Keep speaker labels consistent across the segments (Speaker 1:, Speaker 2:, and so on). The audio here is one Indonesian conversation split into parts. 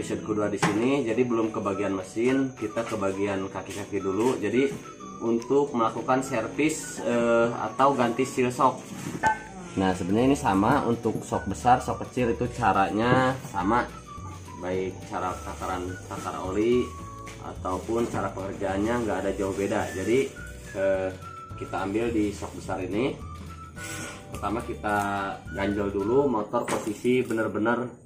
Speaker 1: episode kedua di sini. Jadi belum ke bagian mesin, kita ke bagian kaki-kaki dulu. Jadi untuk melakukan servis atau ganti seal shock. Nah sebenarnya ini sama untuk shock besar, shock kecil itu caranya sama, baik cara takar oli ataupun cara pengerjaannya nggak ada jauh beda. Jadi kita ambil di shock besar ini. Pertama kita ganjel dulu motor posisi benar-benar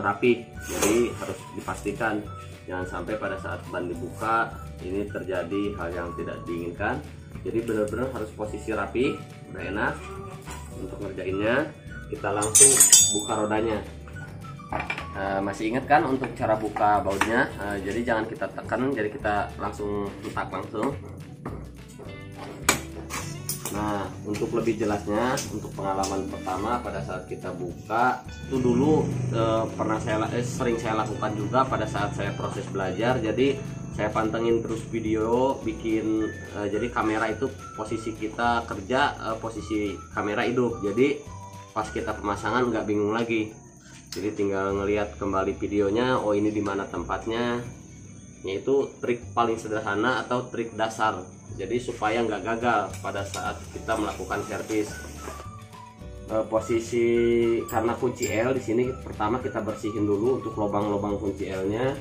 Speaker 1: rapi, jadi harus dipastikan jangan sampai pada saat ban dibuka ini terjadi hal yang tidak diinginkan. Jadi benar-benar harus posisi rapi, udah enak. Untuk ngerjainnya kita langsung buka rodanya. Masih ingat kan untuk cara buka bautnya? Jadi jangan kita tekan, jadi kita langsung letak langsung. Nah untuk lebih jelasnya, untuk pengalaman pertama pada saat kita buka itu dulu sering saya lakukan juga pada saat saya proses belajar. Jadi saya pantengin terus video, bikin jadi kamera itu posisi kita kerja, posisi kamera hidup. Jadi pas kita pemasangan nggak bingung lagi. Jadi tinggal ngelihat kembali videonya, oh ini di mana tempatnya. Yaitu trik paling sederhana atau trik dasar. Jadi supaya nggak gagal pada saat kita melakukan servis. Posisi karena kunci L di sini pertama kita bersihin dulu untuk lubang-lubang kunci L-nya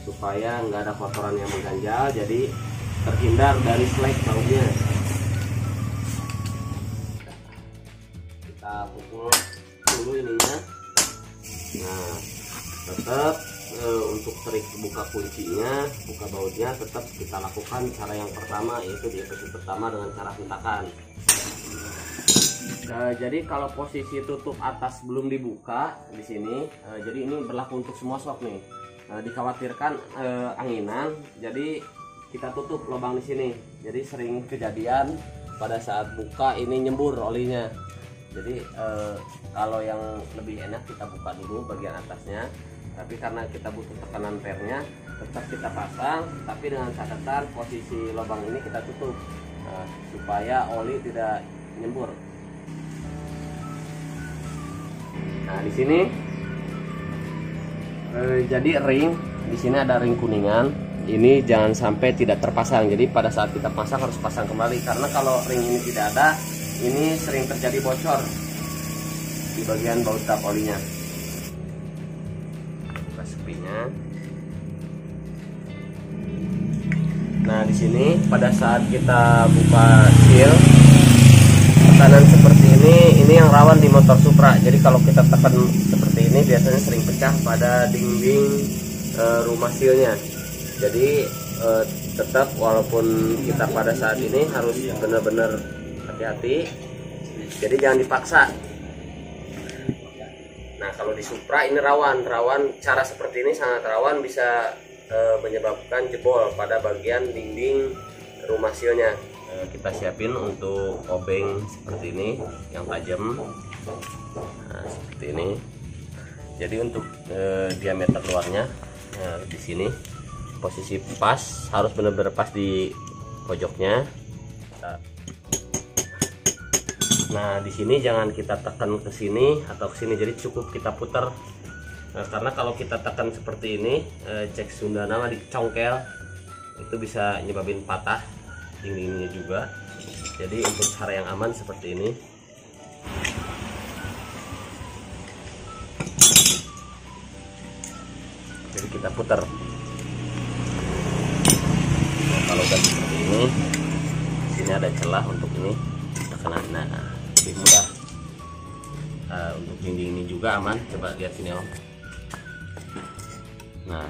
Speaker 1: supaya nggak ada kotoran yang mengganjal. Jadi terhindar dari slack bautnya. Kita pukul dulu ininya. Nah tetap untuk trik buka kuncinya, buka bautnya tetap kita lakukan cara yang pertama, yaitu di episode pertama dengan cara hentakan. Jadi kalau posisi tutup atas belum dibuka di sini, jadi ini berlaku untuk semua shock nih. Dikhawatirkan anginan, jadi kita tutup lubang di sini. Jadi sering kejadian pada saat buka ini nyembur olinya. Jadi kalau yang lebih enak kita buka dulu bagian atasnya. Tapi karena kita butuh tekanan pernya, tetap kita pasang, tapi dengan catatan posisi lubang ini kita tutup supaya oli tidak nyembur. Nah di sini jadi ring, di sini ada ring kuningan. Ini jangan sampai tidak terpasang. Jadi pada saat kita pasang harus pasang kembali, karena kalau ring ini tidak ada, ini sering terjadi bocor di bagian baut tap olinya. Nah di sini pada saat kita buka seal, tekanan seperti ini yang rawan di motor Supra. Jadi kalau kita tekan seperti ini biasanya sering pecah pada dinding rumah sealnya. Jadi tetap walaupun kita pada saat ini harus benar-benar hati-hati. Jadi jangan dipaksa. Nah kalau di Supra ini rawan cara seperti ini sangat rawan, bisa menyebabkan jebol pada bagian dinding rumah sealnya. Kita siapin untuk obeng seperti ini yang tajam. Nah, seperti ini. Jadi untuk diameter luarnya di sini posisi pas, harus benar-benar pas di pojoknya. Nah di sini jangan kita tekan ke sini atau ke sini, jadi cukup kita putar. Nah, karena kalau kita tekan seperti ini, cek Sunda nama dicongkel, itu bisa nyebabin patah dindingnya juga. Jadi untuk cara yang aman seperti ini. Jadi kita putar. Nah, kalau udah seperti ini, sini ada celah untuk ini tekanan. Nah lebih mudah. Untuk dinding ini juga aman. Coba lihat sini om. Nah,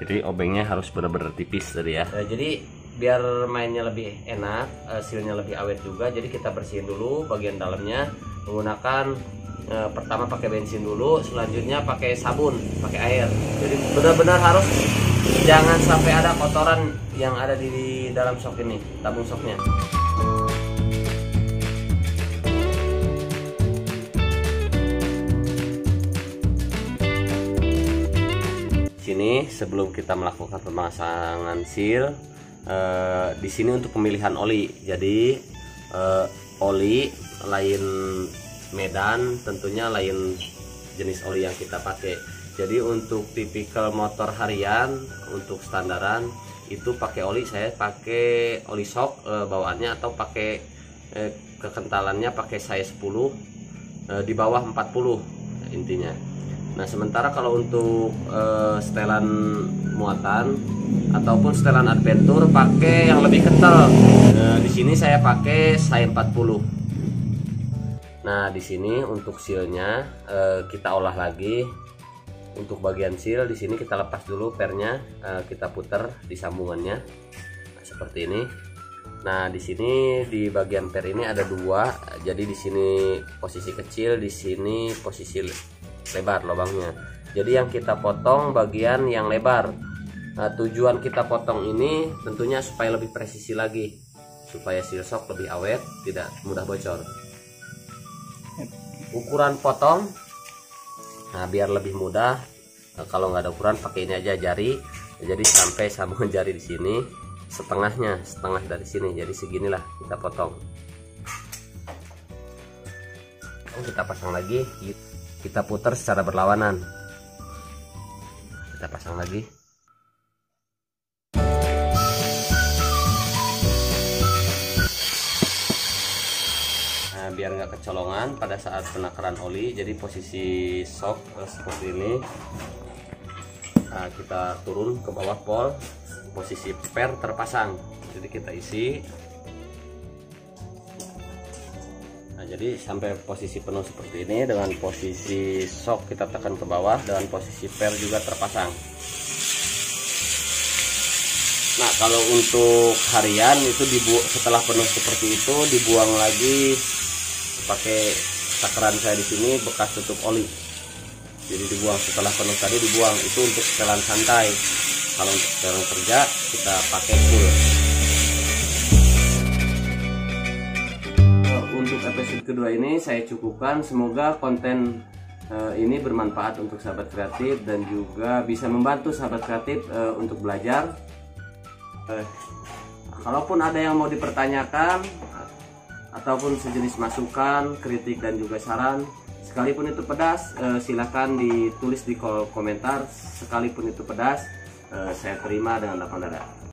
Speaker 1: jadi obengnya harus benar-benar tipis tadi ya. Jadi biar mainnya lebih enak, sealnya lebih awet juga. Jadi kita bersihin dulu bagian dalamnya menggunakan pertama pakai bensin dulu, selanjutnya pakai sabun, pakai air. Jadi benar-benar harus jangan sampai ada kotoran yang ada di dalam shock ini, tabung shocknya. Sini sebelum kita melakukan pemasangan seal, di sini untuk pemilihan oli. Jadi oli lain Medan, tentunya lain jenis oli yang kita pakai. Jadi untuk tipikal motor harian, untuk standaran itu pakai oli, saya pakai oli shock bawaannya, atau pakai kekentalannya pakai size 10 di bawah 40 intinya. Nah, sementara kalau untuk setelan muatan ataupun setelan adventure pakai yang lebih kental. Di sini saya pakai size 40. Nah, di sini untuk sealnya kita olah lagi. Untuk bagian seal di sini kita lepas dulu pernya, kita putar di sambungannya seperti ini. Nah, di sini di bagian per ini ada dua, jadi di sini posisi kecil, di sini posisi lebar lubangnya. Jadi yang kita potong bagian yang lebar. Nah, tujuan kita potong ini tentunya supaya lebih presisi lagi, supaya seal shock lebih awet, tidak mudah bocor. Ukuran potong, nah biar lebih mudah, kalau nggak ada ukuran pakai ini aja, jari. Jadi sampai sambungan jari di sini setengah dari sini, jadi seginilah kita potong. Kita pasang lagi, kita putar secara berlawanan, kita pasang lagi. Nah, biar nggak kecolongan pada saat penakaran oli, jadi posisi shock seperti ini. Nah, kita turun ke bawah pol, posisi per terpasang, jadi kita isi. Nah, jadi sampai posisi penuh seperti ini, dengan posisi shock kita tekan ke bawah, dengan posisi per juga terpasang. Nah, kalau untuk harian itu setelah penuh seperti itu dibuang lagi pakai takaran saya di sini bekas tutup oli. Jadi dibuang setelah penuh tadi, dibuang. Itu untuk setelan santai. Kalau untuk setelan kerja kita pakai full. Untuk episode kedua ini saya cukupkan. Semoga konten ini bermanfaat untuk sahabat kreatif dan juga bisa membantu sahabat kreatif untuk belajar. Kalaupun ada yang mau dipertanyakan ataupun sejenis masukan, kritik dan juga saran, sekalipun itu pedas, silakan ditulis di kolom komentar. Sekalipun itu pedas, saya terima dengan lapang dada.